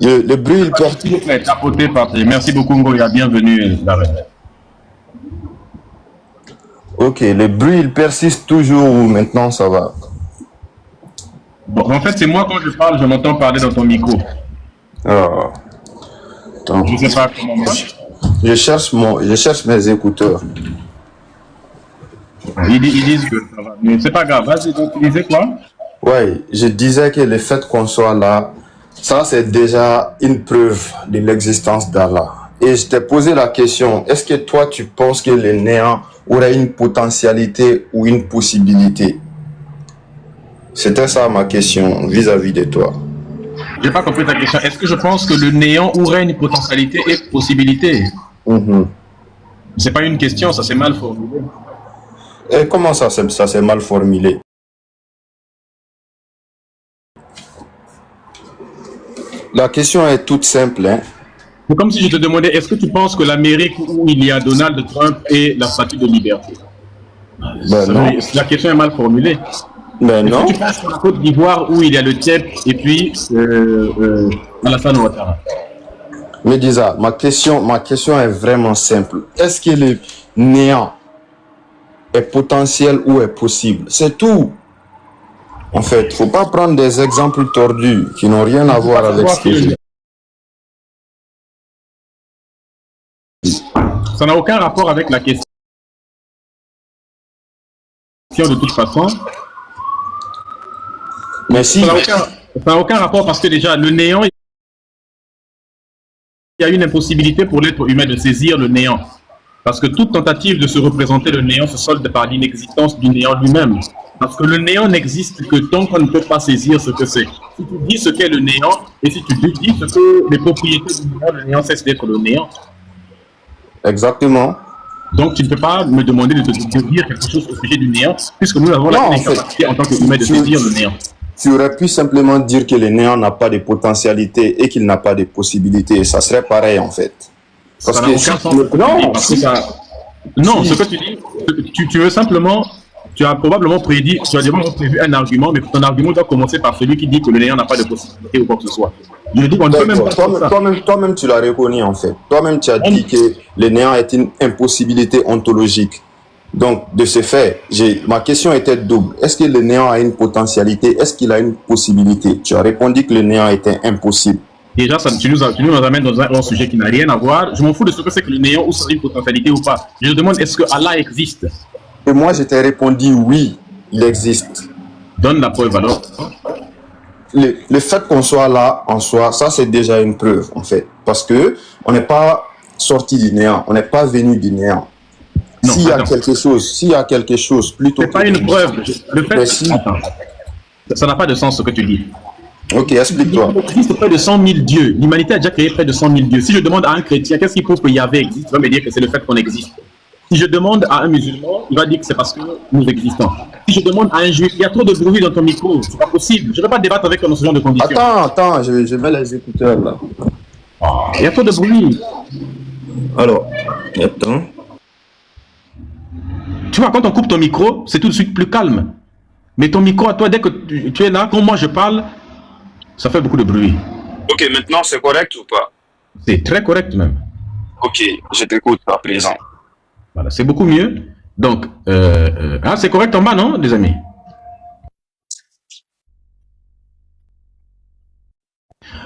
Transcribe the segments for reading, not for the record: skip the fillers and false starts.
Le bruit, il persiste. S'il vous plaît, tapoter, partager. Merci beaucoup, Ngoya. Bienvenue, Darren. Ok, le bruit, il persiste toujours ou maintenant ça va? Bon, en fait, c'est moi quand je parle, je m'entends parler dans ton micro. Ah, attends. Je ne sais pas comment. Je cherche mes écouteurs. Ils disent que ça va. Mais c'est pas grave. Vas-y, donc, tu disais quoi? Ouais, je disais que le fait qu'on soit là, ça c'est déjà une preuve de l'existence d'Allah. Et je t'ai posé la question, est-ce que toi tu penses que le néant aurait une potentialité ou une possibilité? C'était ça ma question vis-à-vis de toi. J'ai pas compris ta question. Est-ce que je pense que le néant aurait une potentialité et possibilité? C'est pas une question, ça c'est mal formulé. Et comment ça s'est mal formulé? La question est toute simple, hein. C'est comme si je te demandais, est-ce que tu penses que l'Amérique où il y a Donald Trump est la statue de liberté? Ben non. La question est mal formulée. Ben non. Est-ce que tu penses que la Côte d'Ivoire où il y a le TIEP et puis Alassane Ouattara? Médisa, ma question est vraiment simple. Est-ce que le néant est potentiel ou est possible? C'est tout. En fait, faut pas prendre des exemples tordus qui n'ont rien à voir avec ce que je dis. Ça n'a aucun rapport avec la question de toute façon. Mais si. Ça n'a aucun rapport parce que déjà, le néant, il y a une impossibilité pour l'être humain de saisir le néant. Parce que toute tentative de se représenter le néant se solde par l'inexistence du néant lui-même. Parce que le néant n'existe que tant qu'on ne peut pas saisir ce que c'est. Si tu dis ce qu'est le néant, et si tu dis ce que les propriétés du néant, le néant cesse d'être le néant. Exactement. Donc tu ne peux pas me demander de dire quelque chose au sujet du néant, puisque nous avons la capacité en tant qu'humain de saisir le néant. Tu aurais pu simplement dire que le néant n'a pas de potentialité et qu'il n'a pas de possibilité. Ça serait pareil en fait. Parce que ce que tu dis, tu veux simplement, tu as probablement prévu un argument, mais ton argument doit commencer par celui qui dit que le néant n'a pas de possibilité ou quoi que ce soit. Je dis qu'on ne peut même pas toi-même, tu l'as reconnu en fait. Toi-même, tu as dit que le néant est une impossibilité ontologique. Donc, de ce fait, ma question était double. Est-ce que le néant a une potentialité? Est-ce qu'il a une possibilité? Tu as répondu que le néant était impossible. Déjà, tu nous amènes dans un sujet qui n'a rien à voir. Je m'en fous de ce que c'est que le néant ou ça a une potentialité ou pas. Je te demande, est-ce que Allah existe? Et moi, je t'ai répondu oui, il existe. Donne la preuve alors. Le fait qu'on soit là en soi, ça c'est déjà une preuve en fait. Parce que on n'est pas sorti du néant, on n'est pas venu du néant. S'il y a quelque chose, plutôt. C'est pas une preuve. Le fait, ça n'a pas de sens ce que tu dis. Ok, explique-toi. Il existe près de 100 000 dieux. L'humanité a déjà créé près de 100 000 dieux. Si je demande à un chrétien, qu'est-ce qui prouve que Yahvé existe, il va me dire que c'est le fait qu'on existe. Si je demande à un musulman, il va dire que c'est parce que nous existons. Si je demande à un juif, il y a trop de bruit dans ton micro, c'est pas possible. Je ne vais pas débattre avec toi dans ce genre de conditions. Attends, je mets les écouteurs là. Il y a trop de bruit. Alors, attends. Tu vois, quand on coupe ton micro, c'est tout de suite plus calme. Mais ton micro à toi, dès que tu es là, quand moi je parle, ça fait beaucoup de bruit. Ok, maintenant c'est correct ou pas? C'est très correct même. Ok, je t'écoute à présent. Voilà, c'est beaucoup mieux. Donc, c'est correct en bas, non, les amis?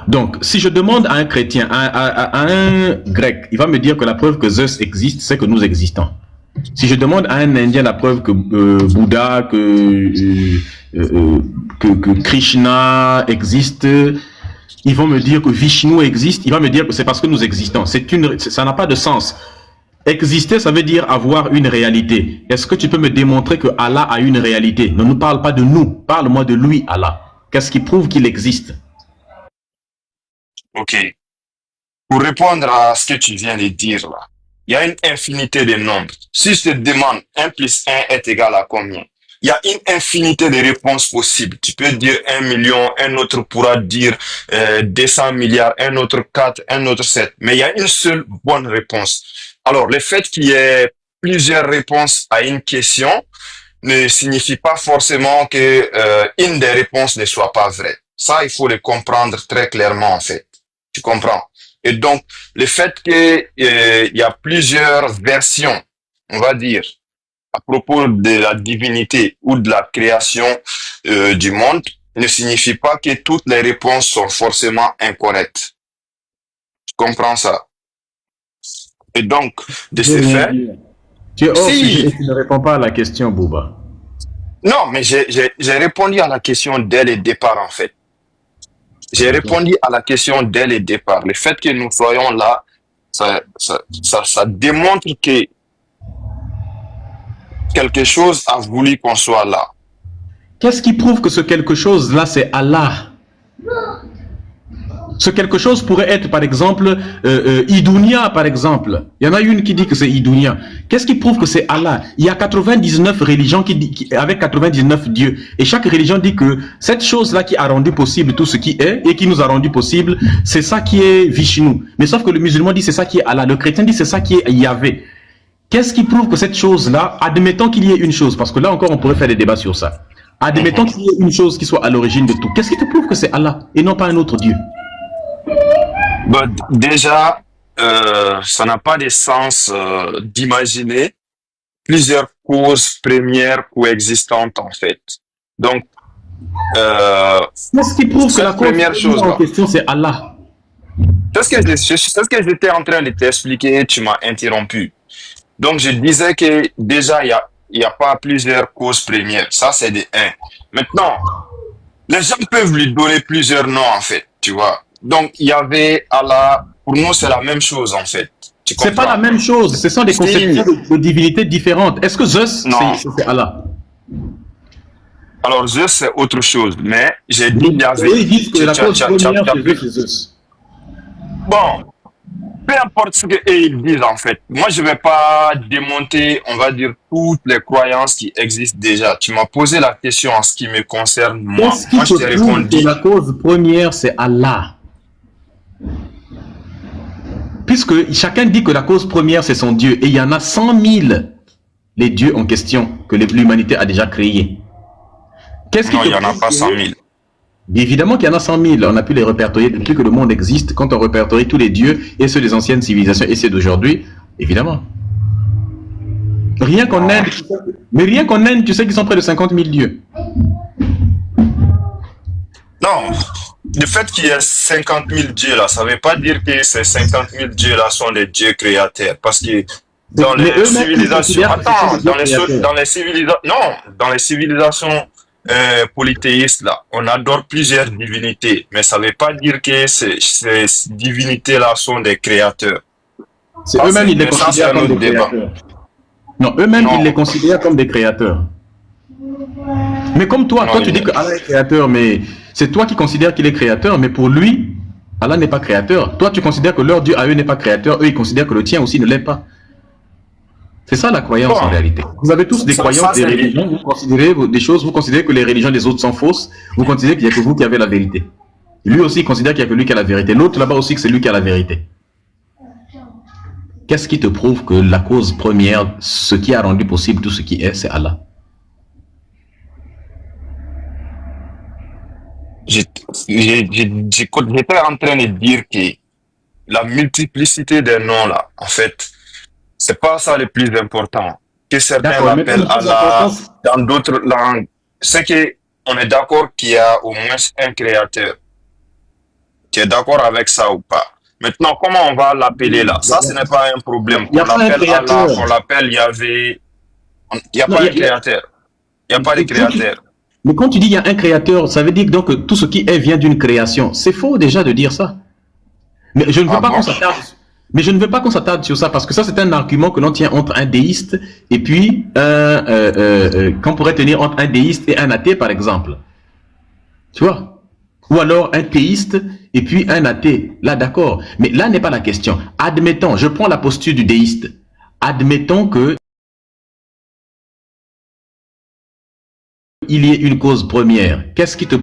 Donc, si je demande à un chrétien, à un grec, il va me dire que la preuve que Zeus existe, c'est que nous existons. Si je demande à un Indien la preuve que Bouddha, que Krishna existe, ils vont me dire que Vishnu existe, il va me dire que c'est parce que nous existons. Ça n'a pas de sens. Exister, ça veut dire avoir une réalité. Est-ce que tu peux me démontrer que Allah a une réalité? Ne nous parle pas de nous, parle-moi de lui, Allah. Qu'est-ce qui prouve qu'il existe? Ok. Pour répondre à ce que tu viens de dire là, il y a une infinité de nombres. Si je te demande 1 plus 1 est égal à combien? Il y a une infinité de réponses possibles. Tu peux dire 1 million, un autre pourra dire 200 milliards, un autre 4, un autre 7. Mais il y a une seule bonne réponse. Alors, le fait qu'il y ait plusieurs réponses à une question ne signifie pas forcément que une des réponses ne soit pas vraie. Ça, il faut le comprendre très clairement en fait. Tu comprends? Et donc, le fait qu'il y a plusieurs versions, on va dire, à propos de la divinité ou de la création du monde, ne signifie pas que toutes les réponses sont forcément incorrectes. Tu comprends ça? Et donc, de Je veux ce rien fait, dire. Tu es hors sujet et si, tu ne réponds pas à la question, Bouba. non, mais j'ai répondu à la question dès le départ, en fait. J'ai D'accord. répondu à la question dès le départ. Le fait que nous soyons là, ça démontre que quelque chose a voulu qu'on soit là. Qu'est-ce qui prouve que ce quelque chose-là, c'est Allah? Ce quelque chose pourrait être, par exemple, Idounia, par exemple. Il y en a une qui dit que c'est Idounia. Qu'est-ce qui prouve que c'est Allah? Il y a 99 religions avec 99 dieux. Et chaque religion dit que cette chose-là qui a rendu possible tout ce qui est et qui nous a rendu possible, c'est ça qui est Vishnu. Mais sauf que le musulman dit c'est ça qui est Allah. Le chrétien dit c'est ça qui est Yahvé. Qu'est-ce qui prouve que cette chose-là, admettons qu'il y ait une chose, parce que là encore on pourrait faire des débats sur ça. Admettons Mhm. qu'il y ait une chose qui soit à l'origine de tout. Qu'est-ce qui te prouve que c'est Allah et non pas un autre Dieu? Bon, déjà, ça n'a pas de sens d'imaginer plusieurs causes premières coexistantes en fait. Donc, euh, Qu'est-ce qui prouve que la cette cause première première en chose-là, question, c'est Allah? c'est ce que j'étais en train de t'expliquer, tu m'as interrompu. Donc, je disais que déjà, il y a pas plusieurs causes premières. Ça, c'est de un. Maintenant, les gens peuvent lui donner plusieurs noms en fait, tu vois. Donc, il y avait Allah, pour nous, c'est la même chose en fait. Tu C'est pas la comprends? même chose. Ce sont des conceptions Si, de divinités différentes. Est-ce que Zeus, non. c'est Allah? Alors, Zeus, c'est autre chose. Mais j'ai dit, il Oui. y Eux, avait. ils disent que la cause première chez eux, c'est Zeus. Bon, peu importe ce qu'ils disent, en fait. Moi, je vais pas démonter, on va dire, toutes les croyances qui existent déjà. Tu m'as posé la question en ce qui me concerne, moi. Qu'est-ce Moi, qui je te t'ai prouve que répondu. la cause première, c'est Allah? Puisque chacun dit que la cause première, c'est son Dieu. Et il y en a 100 000, les dieux en question, que l'humanité a déjà créés. Qu'est-ce qui Non, te il y en a prouve pas 100 000. que... Évidemment qu'il y en a 100 000. On a pu les répertorier depuis que le monde existe. Quand on répertorie tous les dieux, et ceux des anciennes civilisations, et ceux d'aujourd'hui, évidemment. Rien qu'en Non. Inde, mais rien qu'en Inde, tu sais qu'ils sont près de 50 000 dieux. Non. Le fait qu'il y ait 50 000 dieux là, ça ne veut pas dire que ces 50 000 dieux là sont des dieux créateurs. Parce que dans Mais les eux-mêmes, ils civilisations, considèrent que ce sont attends, des dieux créateurs. dans les civilisations, non, dans les civilisations polythéistes là, on adore plusieurs divinités, mais ça ne veut pas dire que ces divinités là sont des créateurs. C'est eux-mêmes, ils les Mais ça c'est considèrent un comme autre des débat. créateurs. Non, eux-mêmes, ils les Non, considèrent comme des créateurs. Mais comme toi, non, tu dis que Allah est créateur, mais c'est toi qui considères qu'il est créateur, mais pour lui, Allah n'est pas créateur. Toi, tu considères que leur Dieu à eux n'est pas créateur, eux, ils considèrent que le tien aussi ne l'est pas. C'est ça la croyance en bon, réalité. Vous avez tous des croyances, ça des c'est religions, vous considérez des choses, vous considérez que les religions des autres sont fausses, vous considérez qu'il n'y a que vous qui avez la vérité. Lui aussi, il considère qu'il n'y a que lui qui a la vérité. L'autre là-bas aussi, que c'est lui qui a la vérité. Qu'est-ce qui te prouve que la cause première, ce qui a rendu possible tout ce qui est, c'est Allah? j'étais en train de dire que la multiplicité des noms là, en fait, c'est pas ça le plus important. Que certains D'accord, maintenant l'appellent le plus important, Allah, dans d'autres langues, c'est que on est d'accord qu'il y a au moins un créateur. Tu es d'accord avec ça ou pas? Maintenant, comment on va l'appeler là? Ça, ce n'est pas un problème. il n'y Qu'on a pas un l'appelle Allah, créateur. qu'on l'appelle Yahvé, il n'y a Non, pas un créateur. Il n'y a pas de quand tu, créateur. mais quand tu dis il y a un créateur, ça veut dire donc que tout ce qui est vient d'une création. C'est faux déjà de dire ça. Mais je ne veux Ah pas qu'on bon? s'attarde. Mais je ne veux pas qu'on s'attarde sur ça parce que ça c'est un argument que l'on tient entre un déiste et puis qu'on pourrait tenir entre un déiste et un athée par exemple. Tu vois? Ou alors un théiste et puis un athée. Là d'accord. Mais là n'est pas la question. Admettons, je prends la posture du déiste. Admettons que il y ait une cause première. Qu'est-ce qui te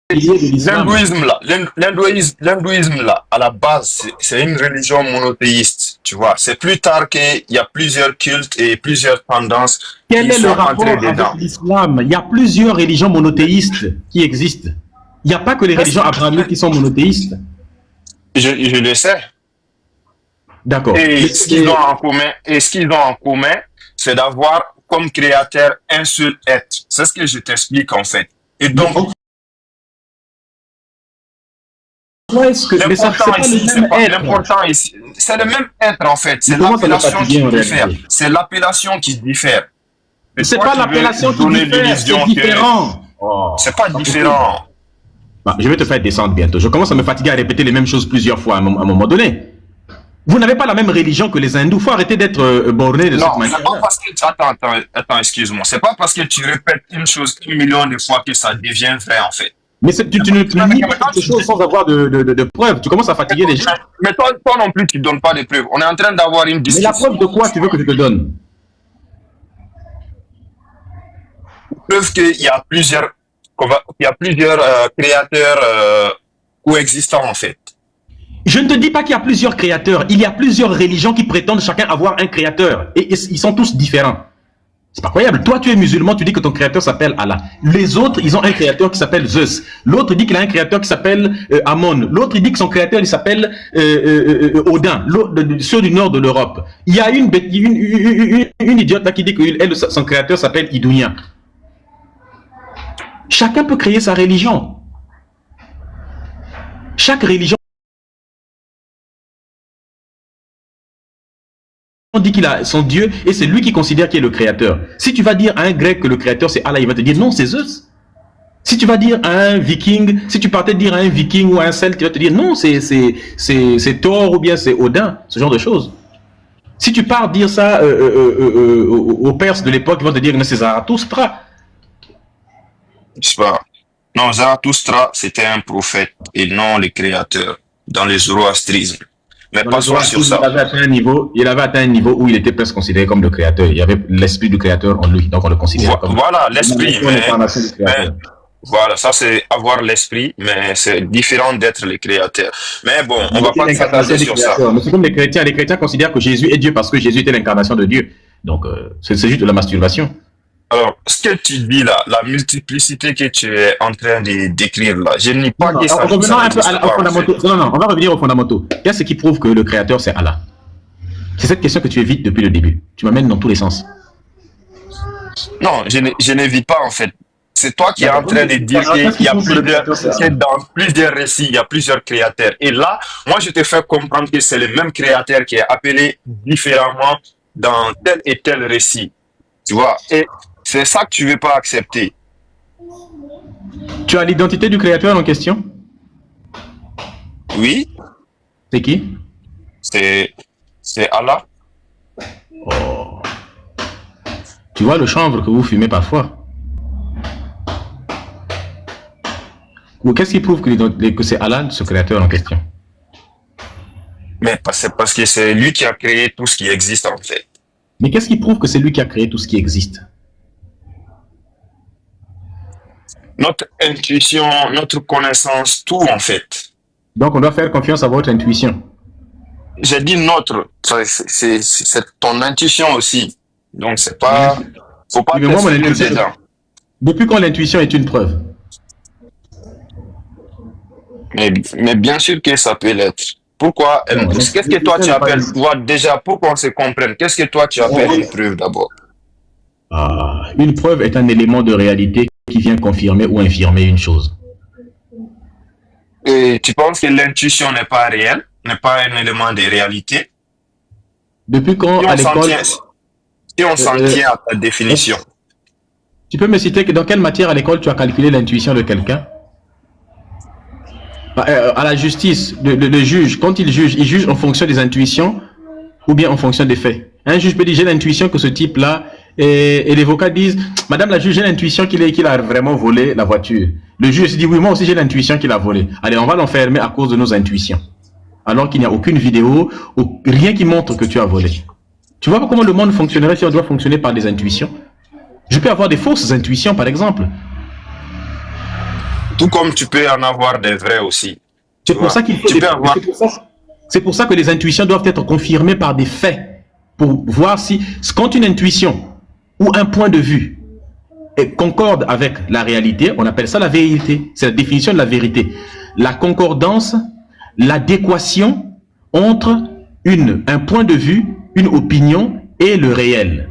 piliers de l'islam. L'hindouisme là, à la base, c'est une religion monothéiste, tu vois. C'est plus tard qu'il y a plusieurs cultes et plusieurs tendances Quel qui est le sont rapport entrées avec dedans. l'islam? Il y a plusieurs religions monothéistes qui existent. Il n'y a pas que les religions abrahamiques qui sont monothéistes. Je le sais. D'accord. Et ce qu'ils ont en commun, c'est d'avoir comme créateur un seul être. C'est ce que je t'explique en fait. Et donc, Pourquoi est-ce que mais ça c'est l'important pas ici, le même être? l'important ici, c'est le même être en fait. C'est Comment ça me l'appellation fatiguer qui en diffère. réalité? C'est l'appellation qui diffère. Et C'est toi, pas tu veux l'appellation qui donner diffère, l'illusion c'est que différent. Oh, c'est pas différent. bah, je vais te faire descendre bientôt. Je commence à me fatiguer à répéter les mêmes choses plusieurs fois à un moment donné. Vous n'avez pas la même religion que les hindous. Il faut arrêter d'être borné de cette Non, manière. c'est pas parce que attends, excuse-moi. C'est pas parce que tu répètes une chose 1 million de fois que ça devient vrai en fait. Mais tu ne nie pas quelque chose sans avoir de preuves. Tu commences à fatiguer les gens. Mais toi non plus, tu donnes pas de preuves. On est en train d'avoir une Mais discussion. la preuve de quoi tu veux que je te donne? Preuve qu'il y a plusieurs, créateurs coexistants en fait. Je ne te dis pas qu'il y a plusieurs créateurs. Il y a plusieurs religions qui prétendent chacun avoir un créateur. Et ils sont tous différents. C'est pas croyable. Toi, tu es musulman, tu dis que ton créateur s'appelle Allah. Les autres, ils ont un créateur qui s'appelle Zeus. L'autre dit qu'il a un créateur qui s'appelle Amon. L'autre, il dit que son créateur, il s'appelle Odin, ceux du nord de l'Europe. Il y a une idiote là qui dit que son créateur s'appelle Idounia. Chacun peut créer sa religion. Chaque religion dit qu'il a son Dieu et c'est lui qui considère qu'il est le créateur. Si tu vas dire à un grec que le créateur c'est Allah, il va te dire non, c'est Zeus. Si tu vas dire à un viking, si tu partais dire à un viking ou à un celte, il va te dire non, c'est Thor ou bien c'est Odin, ce genre de choses. Si tu pars dire ça aux Perses de l'époque, ils vont te dire que c'est Zarathustra. C'est pas. Non, Zarathustra, c'était un prophète et non le créateur dans le zoroastrisme. Mais passons sur ça. Il avait atteint un niveau où il était presque considéré comme le créateur. Il y avait l'esprit du créateur en lui, donc on le considérait comme voilà l'esprit. Voilà, ça c'est avoir l'esprit, mais c'est différent d'être le créateur. Mais bon, on va pas s'attarder sur ça. Mais c'est comme les chrétiens considèrent que Jésus est Dieu parce que Jésus était l'incarnation de Dieu. Donc c'est juste de la masturbation. Alors, ce que tu dis là, la multiplicité que tu es en train de décrire là, je n'y pas que ça. Revenons un peu aux fondamentaux. Non, on va revenir aux fondamentaux. Qu'est-ce qui prouve que le créateur c'est Allah? C'est cette question que tu évites depuis le début. Tu m'amènes dans tous les sens. Non, je n'évite pas en fait. C'est toi qui es en train de dire qu'il y a dans plusieurs récits, il y a plusieurs créateurs. Et là, moi, je te fais comprendre que c'est le même créateur qui est appelé différemment dans tel et tel récit. Tu vois? Et c'est ça que tu veux pas accepter. Tu as l'identité du créateur en question? Oui. C'est qui? C'est Allah. Oh. Tu vois le chanvre que vous fumez parfois? Qu'est-ce qui prouve que c'est Allah, ce créateur en question? Mais c'est parce que c'est lui qui a créé tout ce qui existe en fait. Mais qu'est-ce qui prouve que c'est lui qui a créé tout ce qui existe? Notre intuition, notre connaissance, tout en fait. Donc on doit faire confiance à votre intuition. J'ai dit notre, c'est ton intuition aussi. Donc c'est pas, faut pas te faire dedans. Depuis quand l'intuition est une preuve? Mais bien sûr que ça peut l'être. Pourquoi? Qu'est-ce que toi tu appelles, déjà pour qu'on se comprenne, qu'est-ce que toi tu appelles une preuve d'abord? Une preuve est un élément de réalité qui vient confirmer ou infirmer une chose. Et tu penses que l'intuition n'est pas réelle, n'est pas un élément de réalité? Depuis quand à l'école... Si on s'en tient à ta définition. Tu peux me citer que dans quelle matière à l'école tu as calculé l'intuition de quelqu'un? À la justice, le juge, quand il juge en fonction des intuitions ou bien en fonction des faits. Un juge peut dire j'ai l'intuition que ce type-là, et les avocats disent madame la juge, j'ai l'intuition qu'il a vraiment volé la voiture. Le juge se dit oui, moi aussi j'ai l'intuition qu'il a volé. Allez, on va l'enfermer à cause de nos intuitions. Alors qu'il n'y a aucune vidéo ou rien qui montre que tu as volé. Tu vois comment le monde fonctionnerait si on doit fonctionner par des intuitions? Je peux avoir des fausses intuitions par exemple. Tout comme tu peux en avoir des vrais aussi. C'est pour ça qu'il faut Tu peux avoir... c'est pour ça que les intuitions doivent être confirmées par des faits pour voir si quand une intuition ou un point de vue concorde avec la réalité, on appelle ça la vérité. C'est la définition de la vérité. La concordance, l'adéquation entre un point de vue, une opinion et le réel.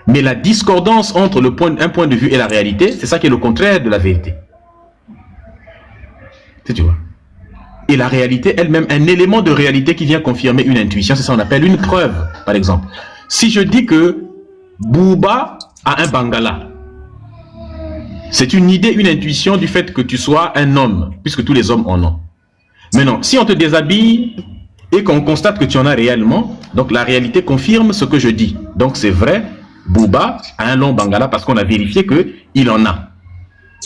Mais la discordance entre un point de vue et la réalité, c'est ça qui est le contraire de la vérité. Tu vois. Et la réalité elle-même, un élément de réalité qui vient confirmer une intuition, c'est ça qu'on appelle une preuve, par exemple. Si je dis que Bouba a un bangala, c'est une idée, une intuition du fait que tu sois un homme, puisque tous les hommes en ont. Maintenant, si on te déshabille et qu'on constate que tu en as réellement, donc la réalité confirme ce que je dis. Donc c'est vrai, Bouba a un long bangala parce qu'on a vérifié qu'il en a.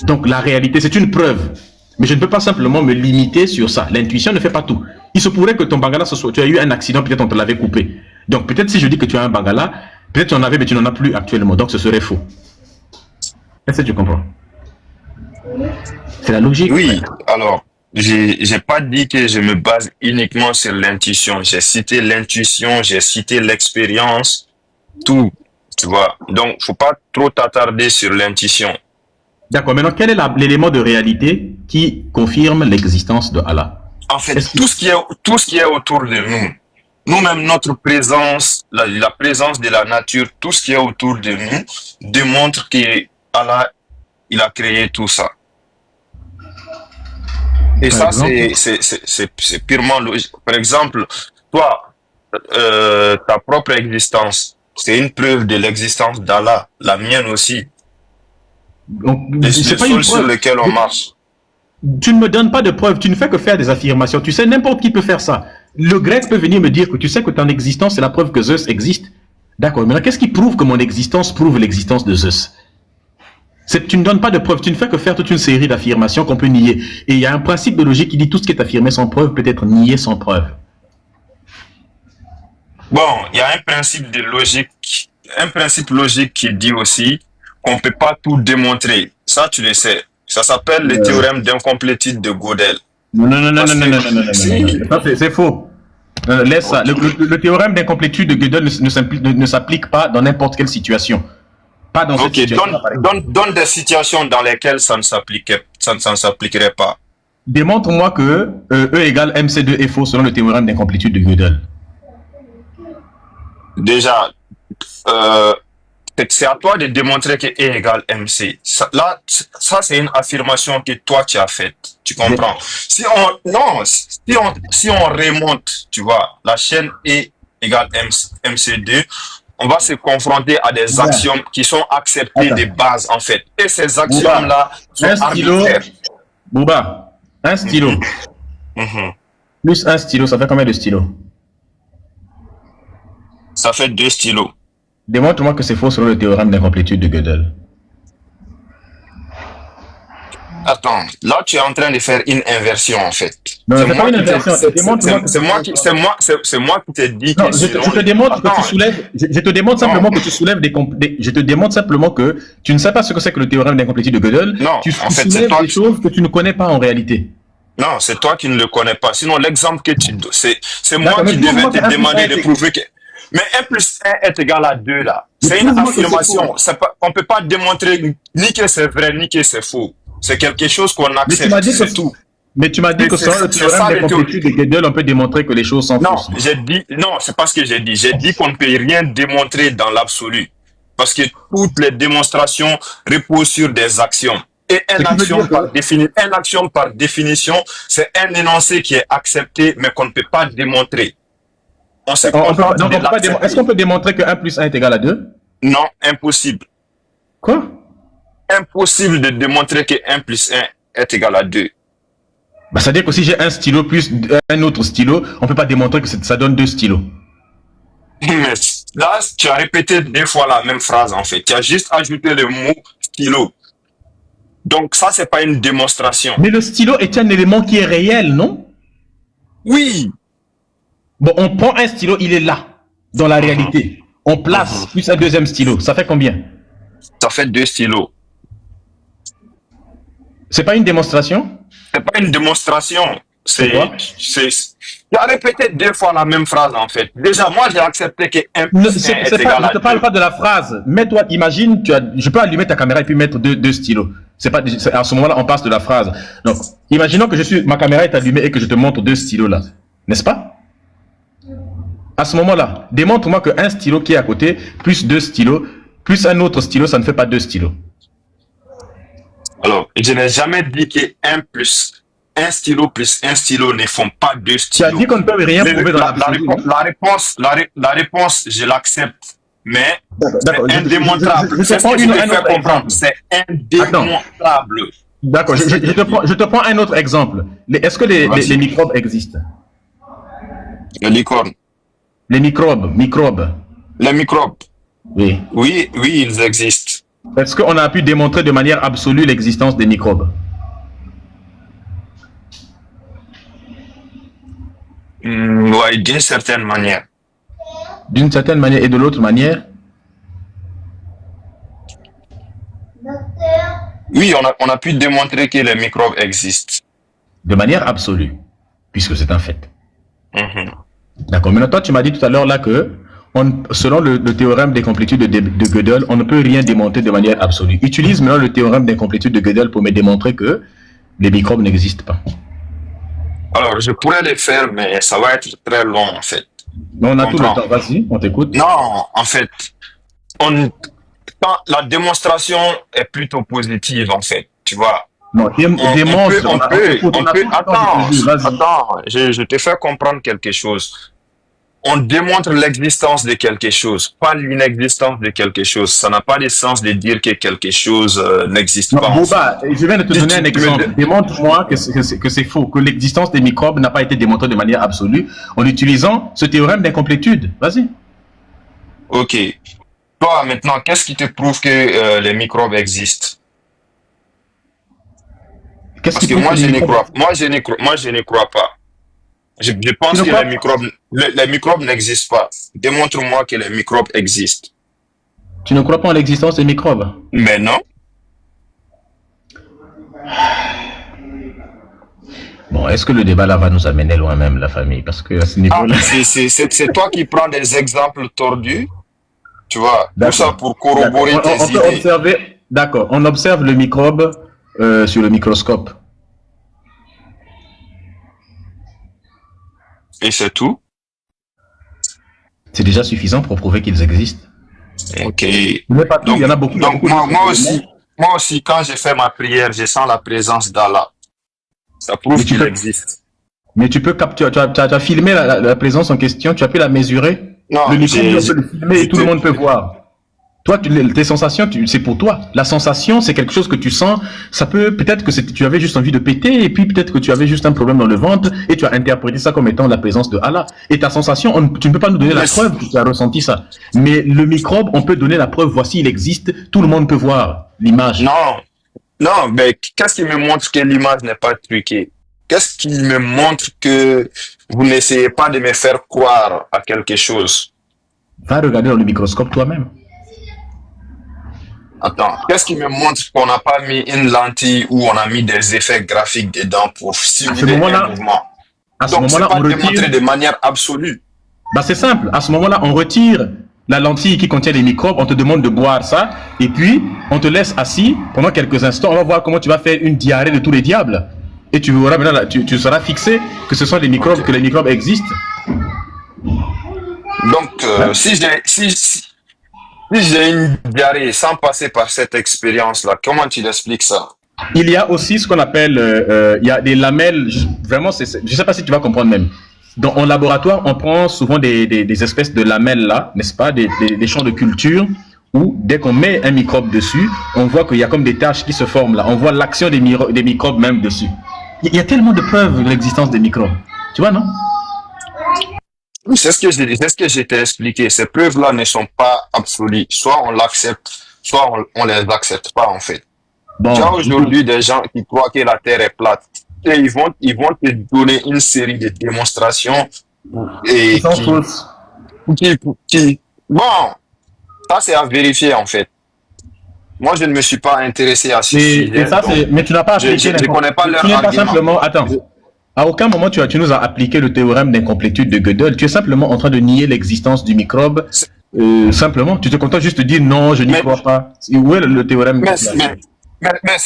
Donc la réalité, c'est une preuve. Mais je ne peux pas simplement me limiter sur ça. L'intuition ne fait pas tout. Il se pourrait que ton bangala, tu as eu un accident, peut-être on te l'avait coupé. Donc peut-être si je dis que tu as un bangala, peut-être tu en avais, mais tu n'en as plus actuellement. Donc ce serait faux. Est-ce que tu comprends? C'est la logique. Oui, alors, j'ai pas dit que je me base uniquement sur l'intuition. J'ai cité l'intuition, j'ai cité l'expérience, tout, tu vois. Donc, faut pas trop t'attarder sur l'intuition. D'accord. Maintenant, quel est l'élément de réalité qui confirme l'existence de Allah? En fait, tout ce qui est autour de nous, nous-mêmes, notre présence, la présence de la nature, tout ce qui est autour de nous démontre que Allah, il a créé tout ça. Et ça, c'est purement logique. Par exemple, toi, ta propre existence, c'est une preuve de l'existence d'Allah, la mienne aussi. Donc, C'est pas une sur lequel on marche. Tu ne me donnes pas de preuves, tu ne fais que faire des affirmations. Tu sais, n'importe qui peut faire ça. Le grec peut venir me dire que tu sais que ton existence, c'est la preuve que Zeus existe. D'accord, maintenant, qu'est-ce qui prouve que mon existence prouve l'existence de Zeus? Tu ne donnes pas de preuves, tu ne fais que faire toute une série d'affirmations qu'on peut nier. Et il y a un principe de logique qui dit tout ce qui est affirmé sans preuve peut être nié sans preuve. Bon, il y a un principe logique qui dit aussi qu'on ne peut pas tout démontrer. Ça, tu le sais. Ça s'appelle le théorème d'incomplétude de Gödel. Non, c'est faux. Laisse ça. Le théorème d'incomplétude de Gödel ne s'applique pas dans n'importe quelle situation. Pas dans cette situation. Donne des situations dans lesquelles ça ne s'appliquerait pas. Démontre-moi que E égale MC2 est faux selon le théorème d'incomplétude de Gödel. Déjà, c'est à toi de démontrer que E égale MC. Ça, c'est une affirmation que toi tu as faite. Tu comprends? Si on remonte, tu vois, la chaîne E égale MC2, on va se confronter à des axiomes qui sont acceptés de base, en fait. Et ces axiomes-là sont arbitraires. Bouba, un stylo. Plus un stylo, ça fait combien de stylos? Ça fait 2 stylos. Démontre-moi que c'est faux selon le théorème d'incomplétude de Gödel. Attends, là tu es en train de faire une inversion en fait. Non, c'est pas une inversion. C'est moi qui t'ai dit que je te démontre que tu soulèves. Je te démontre simplement que tu soulèves je te démontre simplement que tu ne sais pas ce que c'est que le théorème d'incomplétude de Gödel. Non, tu soulèves des choses que tu ne connais pas en réalité. Non, c'est toi qui ne le connais pas. Sinon, l'exemple que tu donnes, c'est moi qui devais te demander de prouver que. Mais 1 plus 1 est égal à 2 là. C'est une affirmation. On ne peut pas démontrer ni que c'est vrai ni que c'est faux. C'est quelque chose qu'on accepte, c'est tout. Mais tu m'as dit que selon le théorème d'incomplétude de Gödel, on peut démontrer que les choses sont fausses. Non, c'est pas ce que j'ai dit. J'ai dit qu'on ne peut rien démontrer dans l'absolu. Parce que toutes les démonstrations reposent sur des axiomes. Et un axiome par définition, c'est un énoncé qui est accepté, mais qu'on ne peut pas démontrer. Est-ce qu'on peut démontrer que 1 plus 1 est égal à 2? Non, impossible. Quoi? Impossible de démontrer que 1 plus 1 est égal à 2. Bah, c'est-à-dire que si j'ai un stylo plus un autre stylo, on ne peut pas démontrer que ça donne 2 stylos. Mais là, tu as répété 2 fois la même phrase en fait. Tu as juste ajouté le mot stylo. Donc ça, c'est pas une démonstration. Mais le stylo est un élément qui est réel, non? Oui. Bon, on prend un stylo, il est là, dans la réalité. On place plus un deuxième stylo. Ça fait combien? Ça fait 2 stylos. C'est pas une démonstration? C'est pas une démonstration. C'est quoi? Tu as répété 2 fois la même phrase, en fait. Déjà, moi, j'ai accepté que 1 plus 1 est C'est pas, égal je à te parle 2. pas de la phrase. Mets-toi, imagine, je peux allumer ta caméra et puis mettre deux stylos. C'est pas, à ce moment-là, on passe de la phrase. Donc, imaginons que ma caméra est allumée et que je te montre 2 stylos là. N'est-ce pas? À ce moment-là, démontre-moi qu'un stylo qui est à côté, plus 2 stylos, plus un autre stylo, ça ne fait pas 2 stylos. Alors, je n'ai jamais dit que un stylo plus un stylo ne font pas 2 Tu as stylos. dit qu'on ne peut rien Mais prouver dans l'absolu. la réponse, je l'accepte. Mais D'accord. c'est indémontrable. Je C'est te ce prends que je te un fais autre comprendre. exemple. C'est Attends. indémontrable. D'accord, je te prends un autre exemple. Est-ce que les microbes existent? Les licornes. Les microbes. Les microbes. Oui. Oui, oui, ils existent. Est-ce qu'on a pu démontrer de manière absolue l'existence des microbes? Ouais, d'une certaine manière. D'une certaine manière et de l'autre manière? Oui, on a pu démontrer que les microbes existent. De manière absolue, puisque c'est un fait. Mhm. D'accord. Maintenant, toi, tu m'as dit tout à l'heure là que, selon le théorème d'incomplétude de Gödel, on ne peut rien démontrer de manière absolue. Utilise maintenant le théorème d'incomplétude de Gödel pour me démontrer que les microbes n'existent pas. Alors, je pourrais le faire, mais ça va être très long, en fait. Mais on a tout le temps. Vas-y, on t'écoute. Non, en fait, la démonstration est plutôt positive, en fait. Tu vois. Non, démontre. Attends, je te fais comprendre quelque chose. On démontre l'existence de quelque chose, pas l'inexistence de quelque chose. Ça n'a pas de sens de dire que quelque chose n'existe pas. Boba, je viens de te donner un exemple. Démontre-moi que c'est faux, que l'existence des microbes n'a pas été démontrée de manière absolue en utilisant ce théorème d'incomplétude. Vas-y. Ok. Toi, maintenant, qu'est-ce qui te prouve que les microbes existent? Parce que moi, je n'y crois pas. Moi, je n'y crois pas. Je pense que les microbes n'existent pas. Démontre-moi que les microbes existent. Tu ne crois pas en l'existence des microbes? Mais non. Bon, est-ce que le débat là va nous amener loin même, la famille? Parce que à ce niveau-là... c'est toi qui prends des exemples tordus, tu vois, tout ça pour corroborer tes idées. Peut observer, d'accord, on observe le microbe sur le microscope. Et c'est tout? C'est déjà suffisant pour prouver qu'ils existent. Ok. Mais pas tout, il y en a beaucoup. Donc moi aussi, quand je fais ma prière, je sens la présence d'Allah. Ça prouve qu'il existe. Mais tu peux capturer, tu as filmé la présence en question, tu as pu la mesurer. Non, le microbe, on peut le filmer et tout le monde peut voir. Toi, tes sensations, c'est pour toi. La sensation, c'est quelque chose que tu sens. Ça peut-être que tu avais juste envie de péter, et puis peut-être que tu avais juste un problème dans le ventre, et tu as interprété ça comme étant la présence de Allah. Et ta sensation, tu ne peux pas nous donner la preuve que tu as ressenti ça. Mais le microbe, on peut donner la preuve. Voici, il existe. Tout le monde peut voir l'image. Non, mais qu'est-ce qui me montre que l'image n'est pas truquée? Qu'est-ce qui me montre que vous n'essayez pas de me faire croire à quelque chose? Va regarder dans le microscope toi-même. Attends, qu'est-ce qui me montre qu'on n'a pas mis une lentille où on a mis des effets graphiques dedans pour simuler un mouvement? Donc, c'est pas démontré de manière absolue. Bah, c'est simple. À ce moment-là, on retire la lentille qui contient les microbes, on te demande de boire ça, et puis on te laisse assis pendant quelques instants. On va voir comment tu vas faire une diarrhée de tous les diables. Et tu verras maintenant, tu seras fixé que ce sont des microbes, que les microbes existent. Donc, si j'ai une diarrhée sans passer par cette expérience-là, comment tu l'expliques ça? Il y a aussi ce qu'on appelle, il y a des lamelles, vraiment, je ne sais pas si tu vas comprendre même. Donc, en laboratoire, on prend souvent des espèces de lamelles là, n'est-ce pas, des champs de culture, où dès qu'on met un microbe dessus, on voit qu'il y a comme des taches qui se forment là. On voit l'action des microbes même dessus. Il y a tellement de preuves de l'existence des microbes. Tu vois, non? C'est ce que je t'ai expliqué. Ces preuves-là ne sont pas absolues. Soit on l'accepte, soit on les accepte pas, en fait. Bon, il y a aujourd'hui des gens qui croient que la Terre est plate. Et ils vont te donner une série de démonstrations et bon, ça c'est à vérifier, en fait. Moi, je ne me suis pas intéressé à ce Et sujet, ça, donc mais tu n'as pas appliqué je connais pas Tu leur n'es pas argument. simplement. Attends. À aucun moment tu nous as appliqué le théorème d'incomplétude de Gödel. Tu es simplement en train de nier l'existence du microbe. C'est- Simplement, tu te contentes juste de dire non, je n'y Mais, crois pas. Où est le théorème que mais, tu as mais, fait? mais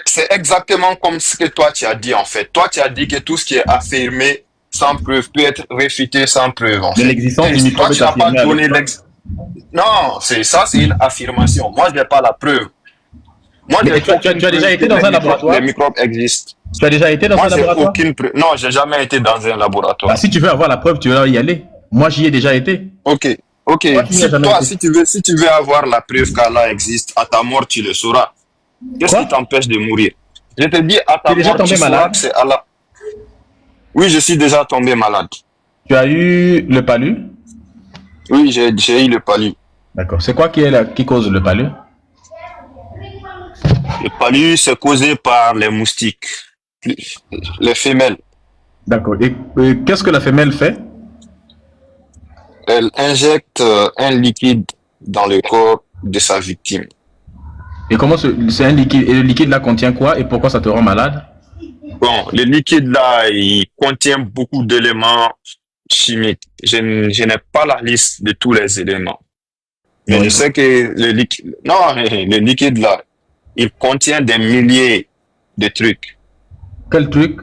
c'est exactement comme ce que toi tu as dit en fait. Toi, tu as dit que tout ce qui est affirmé sans preuve peut être réfuté sans preuve en Mais fait. l'existence du Et toi, microbe tu est n'as pas affirmée avec donné quoi? Non, c'est une affirmation. Moi, je n'ai pas la preuve. Moi, Mais j'ai tu aucune as déjà preuve que été dans un les laboratoire? microbes existent. Tu as déjà été dans Moi, un j'ai laboratoire? aucune preuve. Non, j'ai jamais été dans un Bah, laboratoire. si tu veux avoir la preuve, tu vas y aller. Moi, j'y ai déjà été. Ok, ok. Toi, tu n'y as Si jamais toi, été. si tu veux avoir la preuve qu'Allah existe, à ta mort, tu le sauras. Qu'est-ce qui Quoi? t'empêche de mourir? Je te dis, à Tu ta es déjà mort, tu tombé sauras malade? que c'est Allah. Oui, je suis déjà tombé malade. Tu as eu le palu? Oui, j'ai eu le palu. D'accord. C'est quoi qui cause le palu? Le palu, c'est causé par les moustiques, les femelles. D'accord. Et qu'est-ce que la femelle fait? Elle injecte un liquide dans le corps de sa victime. Et comment c'est un liquide? Et le liquide là contient quoi? Et pourquoi ça te rend malade? Bon, le liquide là, il contient beaucoup d'éléments chimiques. Je n'ai pas la liste de tous les éléments. Mais Non, je sais que le liquide là, il contient des milliers de trucs. quel truc?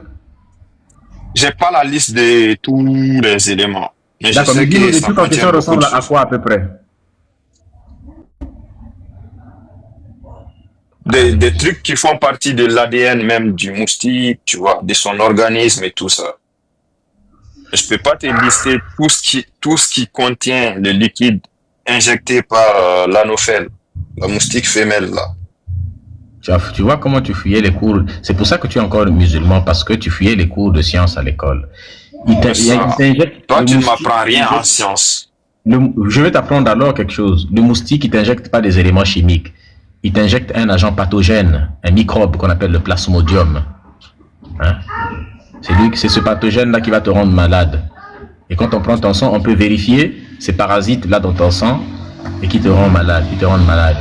J'ai pas la liste de tous les éléments. Mais je D'accord, mais sais dis-nous que les ça trucs en contient question beaucoup de ressemblent à choses. quoi à peu près? Des trucs qui font partie de l'ADN même du moustique, tu vois, de son organisme et tout ça. Je peux pas te lister tout ce qui contient le liquide injecté par l'anophèle, la moustique femelle là. Tu vois comment tu fuyais les cours. C'est pour ça que tu es encore musulman, parce que tu fuyais les cours de sciences à l'école. Mais Il ça, t'injecte toi le tu ne moustique. m'apprends rien en science. Je vais t'apprendre alors quelque chose. Le moustique, il t'injecte pas des éléments chimiques. Il t'injecte un agent pathogène, un microbe qu'on appelle le plasmodium. Hein? C'est ce pathogène-là qui va te rendre malade. Et quand on prend ton sang, on peut vérifier ces parasites-là dans ton sang et qui te rendent malade,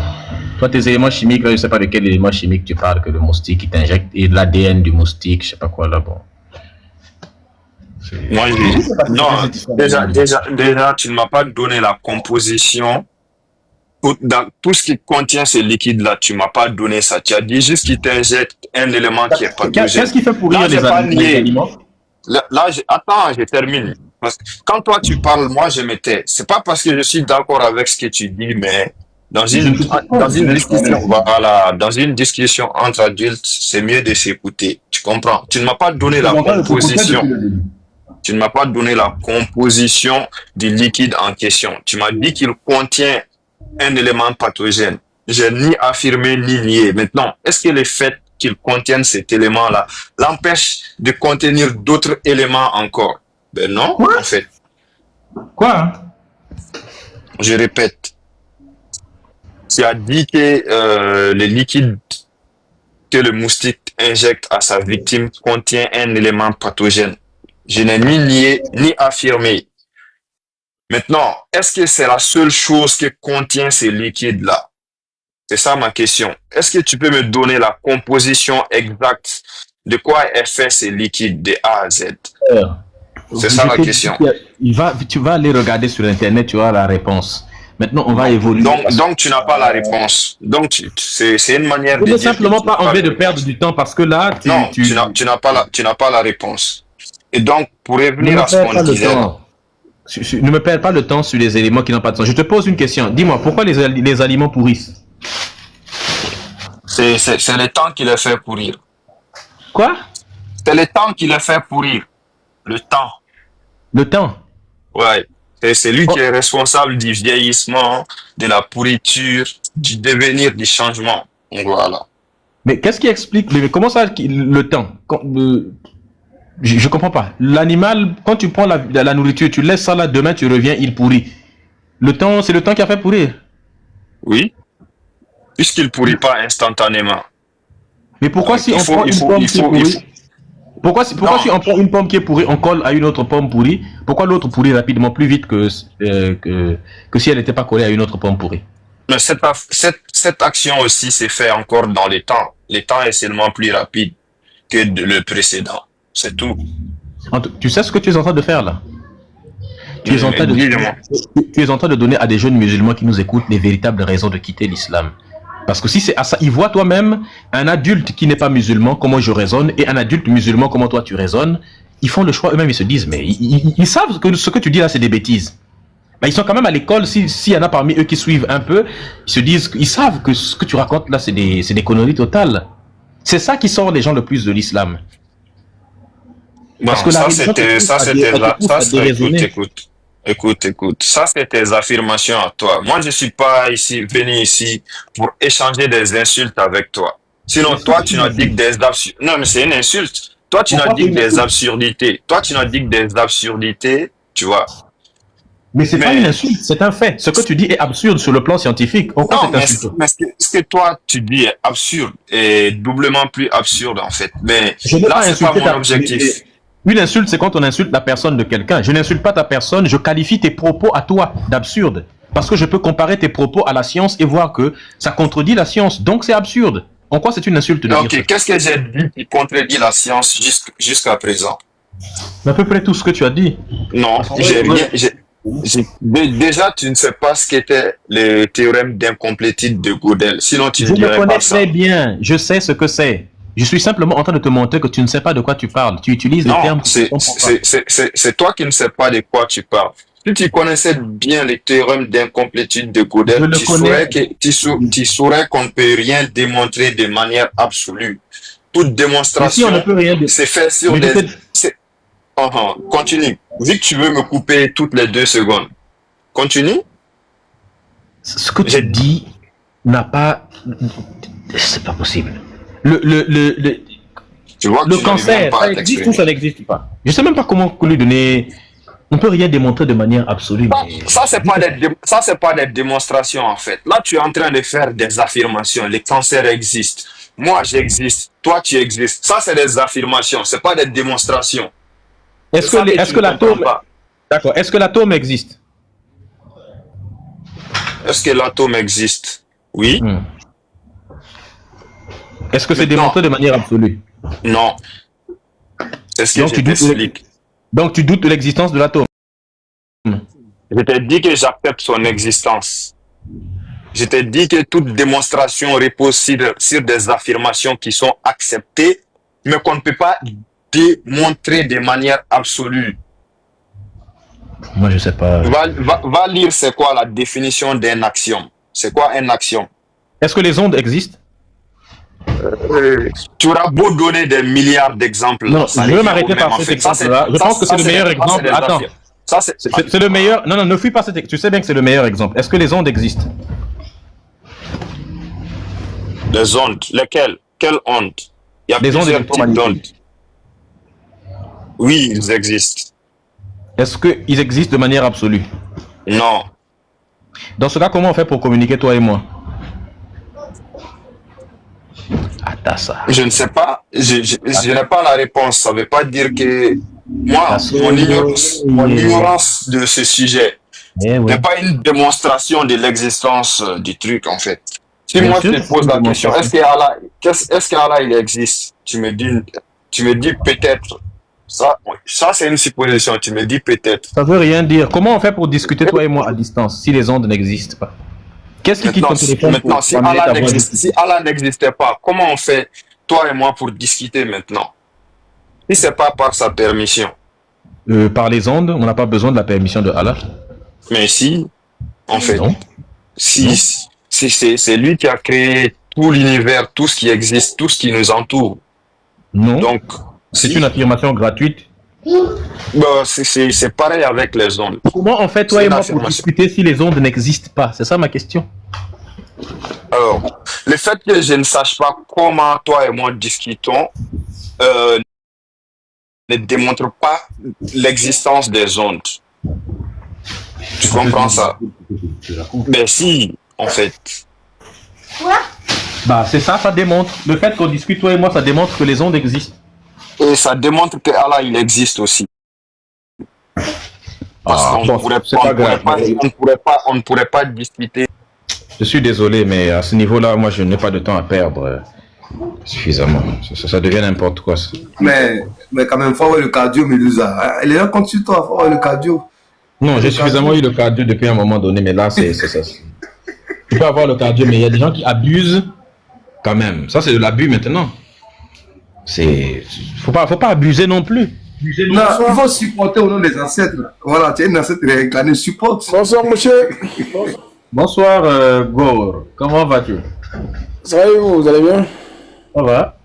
Toi, tes éléments chimiques, là, je ne sais pas de quel élément chimique tu parles, que le moustique qui t'injecte, et de l'ADN du moustique, je ne sais pas quoi là, bon. Moi, non, déjà, tu ne m'as pas donné la composition. Dans tout ce qui contient ce liquide-là, tu m'as pas donné ça. Tu as dit juste qu'il t'injecte un élément qui est pathogène. Qu'est-ce qui fait pourrir Là, j'ai pas les nié. aliments? Attends, je termine. Parce que quand toi tu parles, moi je me tais. C'est pas parce que je suis d'accord avec ce que tu dis, mais dans une discussion, voilà, dans une discussion entre adultes, c'est mieux de s'écouter. Tu comprends? Tu ne m'as pas donné la composition. Tu ne m'as pas donné la composition du liquide en question. Tu m'as dit qu'il contient un élément pathogène. J'ai ni affirmé ni nié. Maintenant, est-ce que le fait qu'il contienne cet élément-là l'empêche de contenir d'autres éléments encore? Ben non, Quoi? en fait. Quoi? Je répète. Tu as dit que le liquide que le moustique injecte à sa victime contient un élément pathogène. Je n'ai ni nié ni affirmé. Maintenant, est-ce que c'est la seule chose que contient ce liquide-là? C'est ça ma question. Est-ce que tu peux me donner la composition exacte de quoi est fait ce liquide de A à Z? C'est ça la question. Tu vas aller regarder sur Internet, tu auras la réponse. Maintenant, on va évoluer. Donc tu n'as pas la réponse. Donc c'est une manière de dire. dire. Simplement pas envie de perdre du temps parce que là, tu n'as pas la réponse. Et donc pour revenir à ce qu'on disait. Ne me perds pas le temps sur les éléments qui n'ont pas de sens. Je te pose une question. Dis-moi, pourquoi les aliments pourrissent? C'est le temps qui les fait pourrir. Quoi? C'est le temps qui les fait pourrir. Le temps. Le temps? Ouais. C'est lui qui est responsable du vieillissement, de la pourriture, du devenir, du changement. Donc voilà. Mais qu'est-ce qui explique comment ça le temps? Je comprends pas. L'animal, quand tu prends la nourriture, tu laisses ça là, demain tu reviens, il pourrit. Le temps, c'est le temps qui a fait pourrir. Oui. Puisqu'il pourrit pas instantanément. Mais pourquoi si on prend une pomme qui est pourrie? Pourquoi si on prend une pomme qui est pourrie, on colle à une autre pomme pourrie? Pourquoi l'autre pourrit rapidement, plus vite que si elle n'était pas collée à une autre pomme pourrie? Mais cette cette action aussi s'est faite encore dans les temps. Le temps est seulement plus rapide que le précédent. C'est tout. Tu sais ce que tu es en train de faire là? Tu es en train de, Dis-le-moi. tu es en train de donner à des jeunes musulmans qui nous écoutent les véritables raisons de quitter l'islam. Parce que si c'est à ça, ils voient toi-même un adulte qui n'est pas musulman, comment je raisonne, et un adulte musulman, comment toi tu raisonnes. Ils font le choix eux-mêmes, ils se disent, mais ils savent que ce que tu dis là, c'est des bêtises. Mais ils sont quand même à l'école, s'il y en a parmi eux qui suivent un peu, ils se disent, ils savent que ce que tu racontes là, c'est des conneries totales. C'est ça qui sort les gens le plus de l'islam. Bon, Parce que ça c'était, écoute. Ça c'est tes affirmations à toi. Moi je suis pas venu ici pour échanger des insultes avec toi. Sinon toi tu n'as dit que des absurdités. Non mais c'est une insulte. Toi tu n'as dit que des absurdités. Toi tu n'as dit que des absurdités, tu vois. Mais c'est pas une insulte, c'est un fait. Ce que tu dis est absurde sur le plan scientifique. Pourquoi Non, c'est insultant? mais ce que toi tu dis est absurde et doublement plus absurde en fait. Mais Je n'ai là pas c'est pas insulté mon objectif. Une insulte, c'est quand on insulte la personne de quelqu'un. Je n'insulte pas ta personne, je qualifie tes propos à toi d'absurde. Parce que je peux comparer tes propos à la science et voir que ça contredit la science. Donc c'est absurde. En quoi c'est une insulte de dire ça? Ok, qu'est-ce que j'ai dit qui contredit la science jusqu'à présent? À peu près tout ce que tu as dit. Non, j'ai rien. Déjà, tu ne sais pas ce qu'était le théorème d'incomplétude de Gödel. Sinon, tu ne Je me dirais connais pas ça. très bien, je sais ce que c'est. Je suis simplement en train de te montrer que tu ne sais pas de quoi tu parles. Tu utilises des termes. Non, c'est toi qui ne sais pas de quoi tu parles. Si tu connaissais bien le théorème d'incomplétude de Gödel, tu saurais qu'on ne peut rien démontrer de manière absolue. Toute démonstration, c'est fait sur des... Continue. Vu que tu veux me couper toutes les 2 secondes. Continue. Ce que tu dis n'a pas... C'est pas possible. Tu vois que le cancer, ça existe ou ça n'existe pas? Je sais même pas comment lui donner... On ne peut rien démontrer de manière absolue. Ça, c'est pas des démonstrations, en fait. Là, tu es en train de faire des affirmations. Le cancer existe. Moi, j'existe. Toi, tu existes. Ça, c'est des affirmations. C'est pas des démonstrations. Est-ce que l'atome... D'accord. Est-ce que l'atome existe? Est-ce que l'atome existe? Oui. Est-ce que c'est démontré de manière absolue? Non. Est-ce que je t'explique? Donc tu doutes de l'existence de l'atome? Je t'ai dit que j'accepte son existence. Je t'ai dit que toute démonstration repose sur des affirmations qui sont acceptées, mais qu'on ne peut pas démontrer de manière absolue. Moi, je sais pas. Va lire c'est quoi la définition d'un axiome. C'est quoi un axiome? Est-ce que les ondes existent? Tu auras beau donner des milliards d'exemples. Non, je vais m'arrêter par cet exemple-là. Je pense que c'est le meilleur exemple. Attends. C'est le meilleur. Non, ne fuis pas cet exemple. Tu sais bien que c'est le meilleur exemple. Est-ce que les ondes existent? Les ondes. Lesquelles? Quelles ondes? Il y a plusieurs types d'ondes. Oui, ils existent. Est-ce qu'ils existent de manière absolue? Non. Dans ce cas, comment on fait pour communiquer, toi et moi? Attends ça. Je ne sais pas. Je n'ai pas la réponse. Ça ne veut pas dire que moi, mon ignorance de ce sujet n'est pas une démonstration de l'existence du truc, en fait. Si moi je te pose la question, est-ce qu'Allah il existe? Tu me dis peut-être. Ça c'est une supposition. Tu me dis peut-être. Ça veut rien dire. Comment on fait pour discuter toi et moi à distance si les ondes n'existent pas? Qu'est-ce qui quitte ton téléphone? Maintenant, si Allah n'existait pas, comment on fait toi et moi pour discuter maintenant? Si c'est pas par sa permission. Par les ondes, on n'a pas besoin de la permission de Allah. Mais si, en fait, non. c'est lui qui a créé tout l'univers, tout ce qui existe, tout ce qui nous entoure. Non. Donc, c'est une affirmation gratuite. C'est pareil avec les ondes. Comment on fait toi et moi pour discuter si les ondes n'existent pas? C'est ça ma question. Alors, le fait que je ne sache pas comment toi et moi discutons ne démontre pas l'existence des ondes. Tu comprends ça? Ben si, en fait. Quoi? Bah c'est ça, ça démontre. Le fait qu'on discute toi et moi, ça démontre que les ondes existent. Et ça démontre que Allah il existe aussi. Parce qu'on ne pourrait pas discuter Je suis désolé, mais à ce niveau-là, moi, je n'ai pas de temps à perdre suffisamment. Ça devient n'importe quoi. Ça. Mais quand même, il faut avoir le cardio, Medusa. Les gens comptent sur toi, il faut avoir le cardio. Non, j'ai suffisamment eu le cardio depuis un moment donné, mais là, c'est ça. Tu peux avoir le cardio, mais il y a des gens qui abusent quand même. Ça, c'est de l'abus maintenant. Faut pas abuser non plus. Non, il faut supporter au nom des ancêtres. Voilà, tu es une ancêtre réincarnée, supporte. Bonsoir, monsieur. Bonsoir, Gore. Comment vas-tu? Ça va et vous allez bien? Ça va.